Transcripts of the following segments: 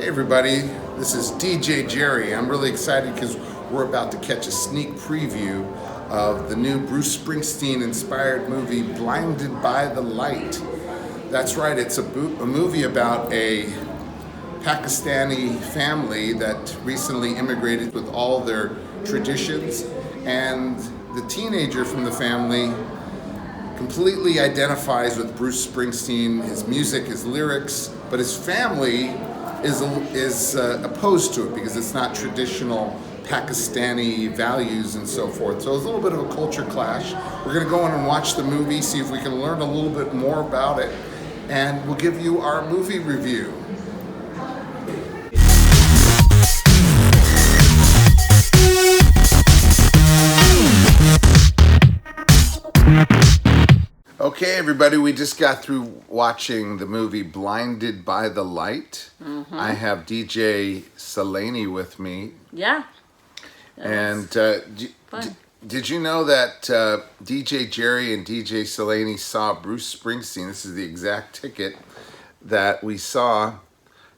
Hey everybody, this is DJ Gerry. I'm really excited because we're about to catch a sneak preview of the new Bruce Springsteen inspired movie Blinded by the Light. That's right, it's a movie about a Pakistani family that recently immigrated with all their traditions, and the teenager from the family completely identifies with Bruce Springsteen, his music, his lyrics, but his family is opposed to it because it's not traditional Pakistani values and so forth. So it's a little bit of a culture clash. We're going to go in and watch the movie, see if we can learn a little bit more about it, and we'll give you our movie review. Okay, everybody, we just got through watching the movie Blinded by the Light. I have DJ Silene with me. Yeah. And did you know that DJ Gerry and DJ Silene saw Bruce Springsteen? This is the exact ticket that we saw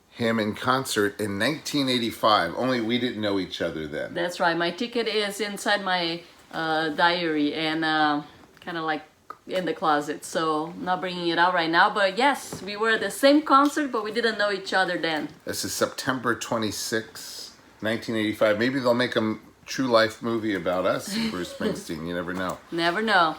him in concert in 1985. Only we didn't know each other then. That's right. My ticket is inside my diary and kind of like in the closet, so not bringing it out right now, but yes, we were at the same concert, but we didn't know each other then. This is September 26, 1985. Maybe they'll make a true life movie about us, Bruce Springsteen. You never know. Never know.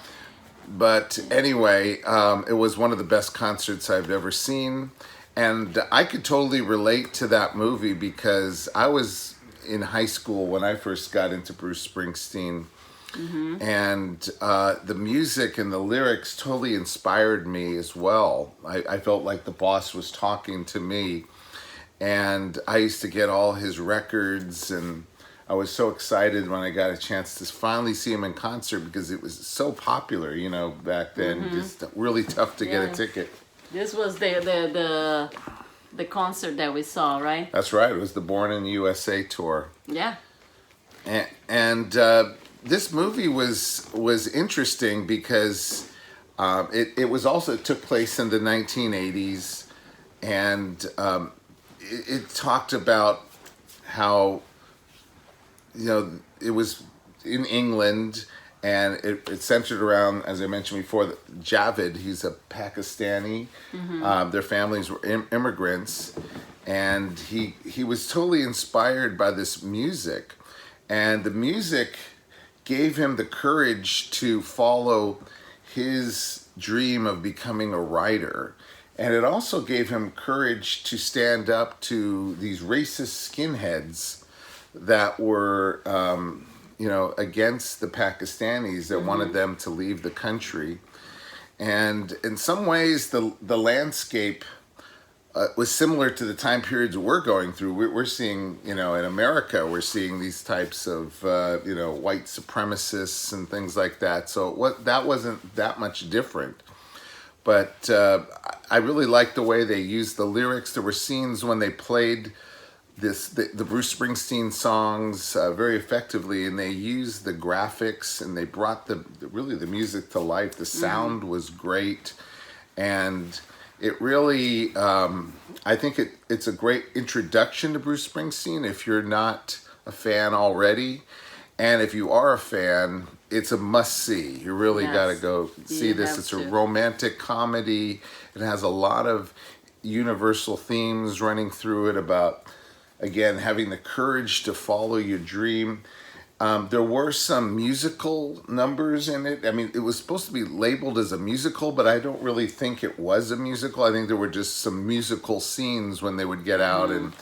But anyway, it was one of the best concerts I've ever seen, and I could totally relate to that movie because I was in high school when I first got into Bruce Springsteen. And the music and the lyrics totally inspired me as well. I felt like the boss was talking to me, and I used to get all his records, and I was so excited when I got a chance to finally see him in concert because it was so popular, you know, back then. Just really tough to get a ticket. This was the concert that we saw, right? That's right. It was the Born in the USA tour. Yeah. And this movie was interesting because it took place in the 1980s, and it talked about how, you know, it was in England, and it centered around, as I mentioned before, Javed. He's a Pakistani. Their families were immigrants, and he was totally inspired by this music, and the music gave him the courage to follow his dream of becoming a writer. And it also gave him courage to stand up to these racist skinheads that were, against the Pakistanis that wanted them to leave the country. And in some ways, the landscape was similar to the time periods we're going through. We're seeing, in America, we're seeing these types of, white supremacists and things like that. So that wasn't that much different. But I really liked the way they used the lyrics. There were scenes when they played the Bruce Springsteen songs very effectively, and they used the graphics, and they brought the music to life. The sound was great, and it really, I think it's a great introduction to Bruce Springsteen if you're not a fan already. And if you are a fan, it's a must-see. You really got to go see this. It's a romantic comedy. It has a lot of universal themes running through it about, again, having the courage to follow your dream. There were some musical numbers in it. I mean, it was supposed to be labeled as a musical, but I don't really think it was a musical. I think there were just some musical scenes when they would get out and,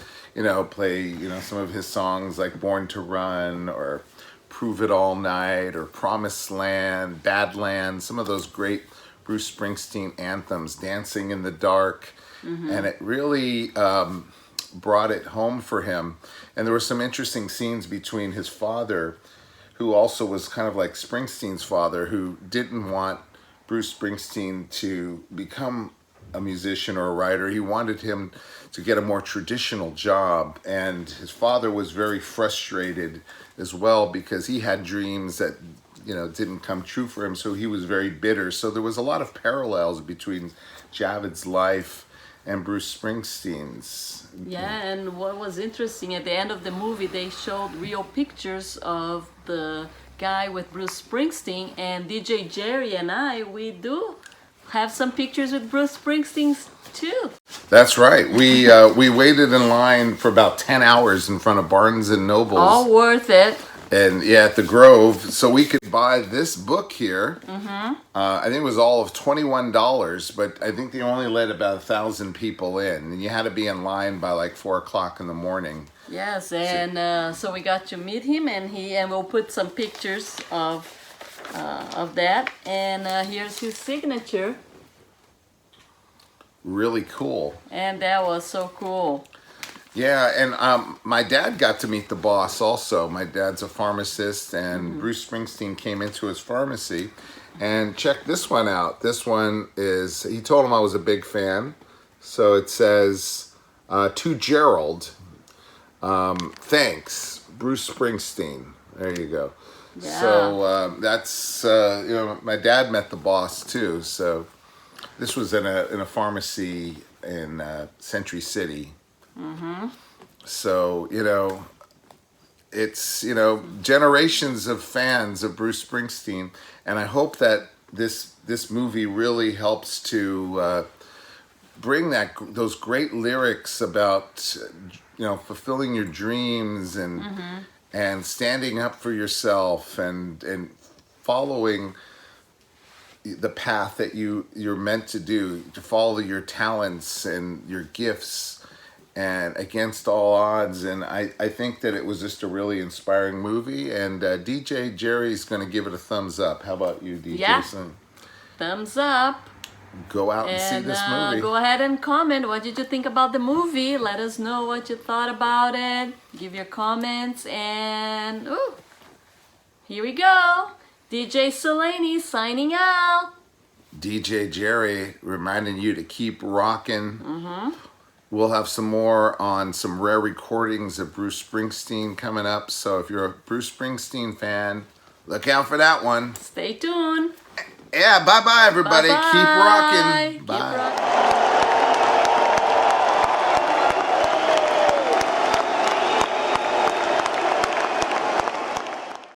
play, some of his songs like Born to Run or Prove It All Night or Promised Land, Badlands, some of those great Bruce Springsteen anthems, Dancing in the Dark. And it really brought it home for him. And there were some interesting scenes between his father, who also was kind of like Springsteen's father, who didn't want Bruce Springsteen to become a musician or a writer. He wanted him to get a more traditional job. And his father was very frustrated as well because he had dreams that, didn't come true for him. So he was very bitter. So there was a lot of parallels between Javed's life and Bruce Springsteen's. Yeah, and what was interesting, at the end of the movie, they showed real pictures of the guy with Bruce Springsteen, and DJ Gerry and I, we do have some pictures with Bruce Springsteen too. That's right. We waited in line for about 10 hours in front of Barnes and Nobles. All worth it. And yeah, at the Grove, so we could buy this book here. I think it was all of $21, but I think they only let about 1,000 people in, and you had to be in line by like 4 o'clock in the morning. Yes, and so we got to meet him, and we'll put some pictures of that. And here's his signature. Really cool. And that was so cool. Yeah, and my dad got to meet the boss also. My dad's a pharmacist, and Bruce Springsteen came into his pharmacy. And check this one out. This one is, he told him I was a big fan. So it says, to Gerald, thanks, Bruce Springsteen. There you go. Yeah. So that's, my dad met the boss too. So this was in a pharmacy in Century City. So, it's, generations of fans of Bruce Springsteen. And I hope that this movie really helps to bring those great lyrics about, fulfilling your dreams and standing up for yourself and following the path that you're meant to do, to follow your talents and your gifts and against all odds. And I think that it was just a really inspiring movie, and DJ Gerry's going to give it a thumbs up. How about you, DJ? Yeah. Thumbs up. Go out and see this movie. Go ahead and comment. What did you think about the movie? Let us know what you thought about it. Give your comments, and here we go. DJ Silene signing out. DJ Gerry reminding you to keep rocking. We'll have some more on some rare recordings of Bruce Springsteen coming up. So if you're a Bruce Springsteen fan, look out for that one. Stay tuned. Yeah, bye-bye, everybody. Bye-bye. Keep rocking. Bye.